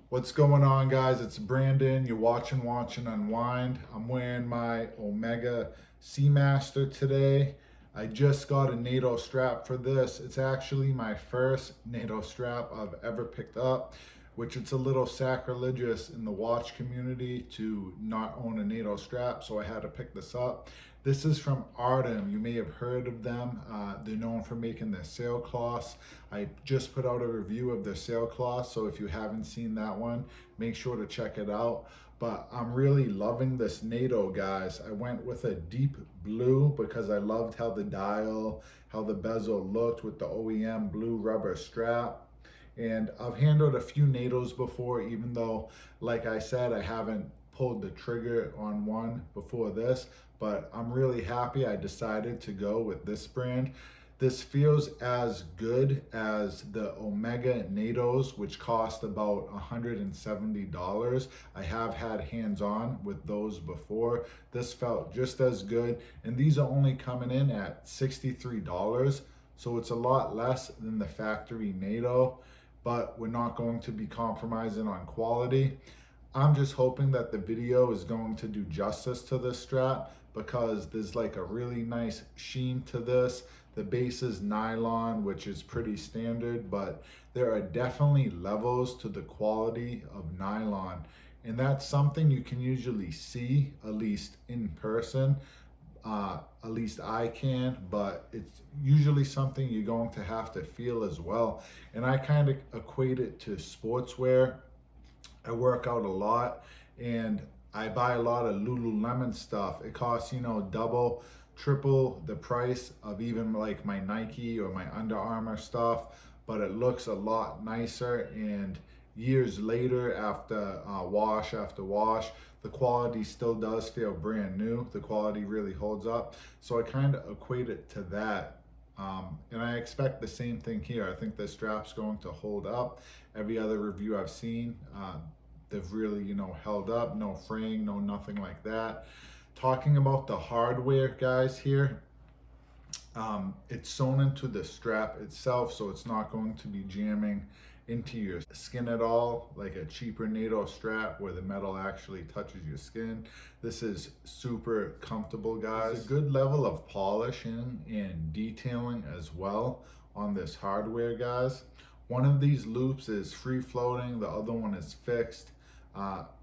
What's going on, guys? It's Brandon. You're watching Unwind. I'm wearing my Omega Seamaster today. I just got a NATO strap for this. It's actually my first NATO strap I've ever picked up, which it's a little sacrilegious in the watch community to not own a NATO strap, so I had to pick this up. This is from Artem. You may have heard of them. They're known for making their sailcloths. I just put out a review of their sailcloth, so if you haven't seen that one, make sure to check it out. But I'm really loving this NATO, guys. I went with a deep blue because I loved how the dial, how the bezel looked with the OEM blue rubber strap. And I've handled a few NATOs before, even though, like I said, I haven't pulled the trigger on one before this, but I'm really happy I decided to go with this brand. This feels as good as the Omega NATOs, which cost about $170. I have had hands-on with those before. This felt just as good, and these are only coming in at $63, so it's a lot less than the factory NATO, but we're not going to be compromising on quality. I'm just hoping that the video is going to do justice to this strap because there's like a really nice sheen to this. The base is nylon, which is pretty standard, but there are definitely levels to the quality of nylon. And that's something you can usually see, at least in person. At least I can, but it's usually something you're going to have to feel as well. And I kind of equate it to sportswear. I work out a lot and I buy a lot of Lululemon stuff. It costs, double, triple the price of even like my Nike or my Under Armour stuff, but it looks a lot nicer. And years later, after wash after wash, the quality still does feel brand new. The quality really holds up. So I kind of equate it to that. And I expect the same thing here. I think the strap's going to hold up. Every other review I've seen, they've really, held up. No fraying, no nothing like that. Talking about the hardware, guys, here, it's sewn into the strap itself, so it's not going to be jamming into your skin at all like a cheaper NATO strap where the metal actually touches your skin. This is super comfortable, guys. There's a good level of polishing and detailing as well on this hardware, guys. One of these loops is free floating, the other one is fixed.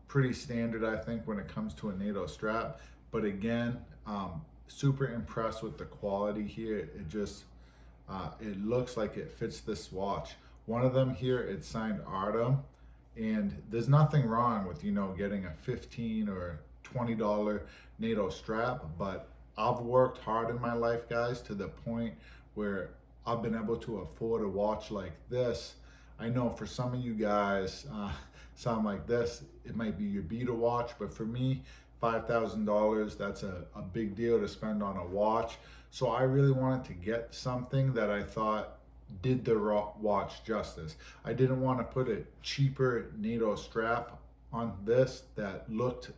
Pretty standard, I think, when it comes to a NATO strap, but again, super impressed with the quality here. It looks like it fits this watch. One of them here, it's signed Artem, and there's nothing wrong with, getting a $15 or $20 NATO strap, but I've worked hard in my life, guys, to the point where I've been able to afford a watch like this. I know for some of you guys, sound like this, it might be your beta watch, but for me, $5,000, that's a big deal to spend on a watch. So I really wanted to get something that I thought did the watch justice. I didn't want to put a cheaper NATO strap on this that looked,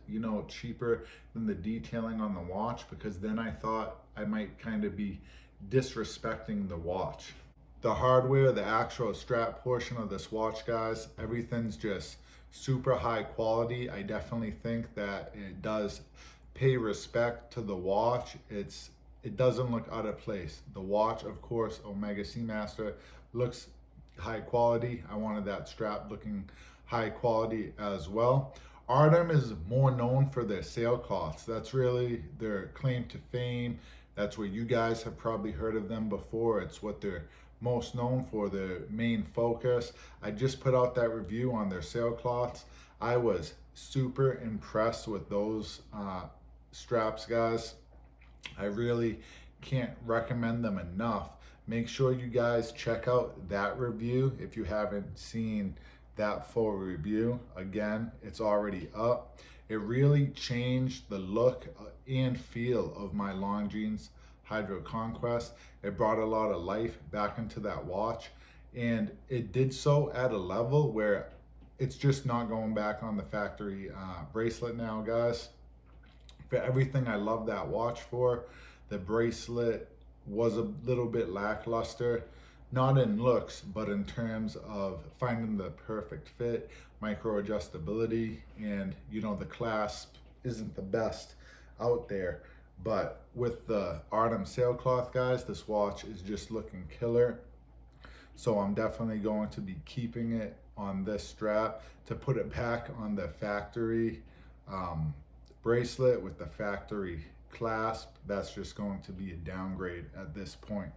cheaper than the detailing on the watch, because then I thought I might kind of be disrespecting the watch. The hardware, the actual strap portion of this watch, guys, everything's just super high quality. I definitely think that it does pay respect to the watch. It doesn't look out of place. The watch, of course, Omega Seamaster, looks high quality. I wanted that strap looking high quality as well. Artem is more known for their sailcloths. That's really their claim to fame. That's where you guys have probably heard of them before. It's what they're most known for, their main focus. I just put out that review on their sailcloths. I was super impressed with those straps, guys. I really can't recommend them enough. Make sure you guys check out that review if you haven't seen that full review. Again, it's already up. It really changed the look and feel of my long jeans Hydro Conquest. It brought a lot of life back into that watch, and it did so at a level where it's just not going back on the factory bracelet now, guys. For everything I love that watch for, the bracelet was a little bit lackluster, not in looks, but in terms of finding the perfect fit. micro adjustability, and you know, the clasp isn't the best out there. But with the Artem Sailcloth, guys, this watch is just looking killer. So I'm definitely going to be keeping it on this strap to put it back on the factory bracelet with the factory clasp. That's just going to be a downgrade at this point.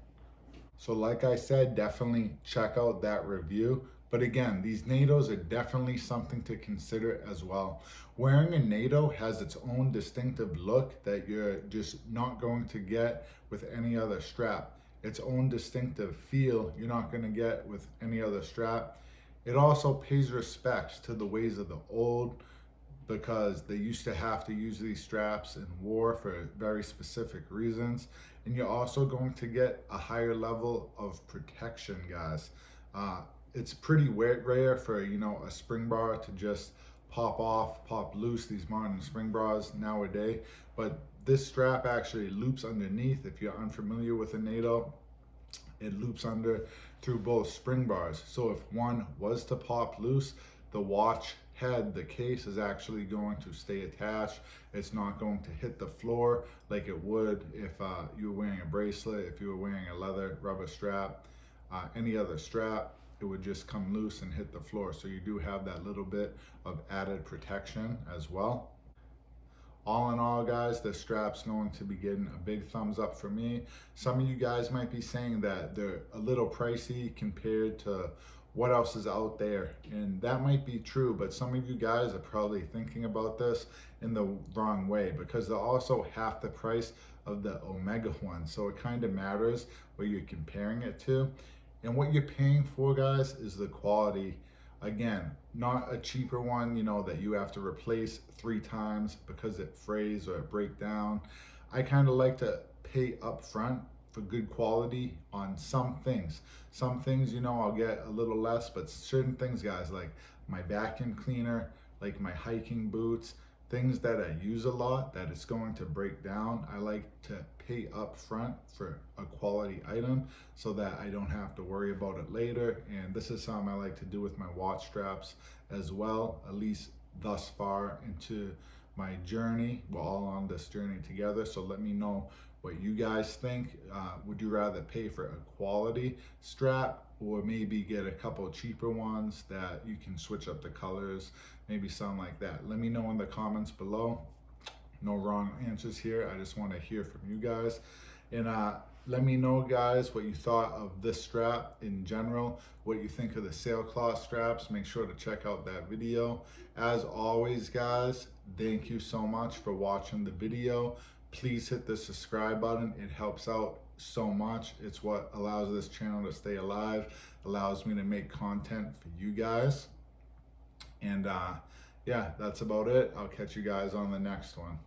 So like I said, definitely check out that review. But again, these NATOs are definitely something to consider as well. Wearing a NATO has its own distinctive look that you're just not going to get with any other strap. Its own distinctive feel you're not going to get with any other strap. It also pays respects to the ways of the old, because they used to have to use these straps in war for very specific reasons. And you're also going to get a higher level of protection, guys. It's pretty rare for, you know, a spring bar to just pop loose, these modern spring bras nowadays. But this strap actually loops underneath. If you're unfamiliar with a NATO, it loops under through both spring bars. So if one was to pop loose, the watch head, the case, is actually going to stay attached. It's not going to hit the floor like it would if you were wearing a bracelet, if you were wearing a leather rubber strap, any other strap. It would just come loose and hit the floor. So you do have that little bit of added protection as well. All in all, guys, this strap's going to be getting a big thumbs up for me. Some of you guys might be saying that they're a little pricey compared to what else is out there, and that might be true, but some of you guys are probably thinking about this in the wrong way, because they're also half the price of the Omega one. So it kind of matters what you're comparing it to. And what you're paying for, guys, is the quality. Again, not a cheaper one, you know, that you have to replace 3 times because it frays or it breaks down. I kind of like to pay up front for good quality on some things. Some things, you know, I'll get a little less, but certain things, guys, like my vacuum cleaner, like my hiking boots, things that I use a lot that it's going to break down, I like to pay up front for a quality item so that I don't have to worry about it later. And this is something I like to do with my watch straps as well, at least thus far into my journey. We're all on this journey together, so let me know what you guys think. Would you rather pay for a quality strap, or maybe get a couple cheaper ones that you can switch up the colors, maybe something like that? Let me know in the comments below. No wrong answers here. I just want to hear from you guys. And let me know, guys, what you thought of this strap in general, what you think of the Sailcloth straps. Make sure to check out that video. As always, guys, thank you so much for watching the video. Please hit the subscribe button. It helps out so much. It's what allows this channel to stay alive, allows me to make content for you guys. And yeah, that's about it. I'll catch you guys on the next one.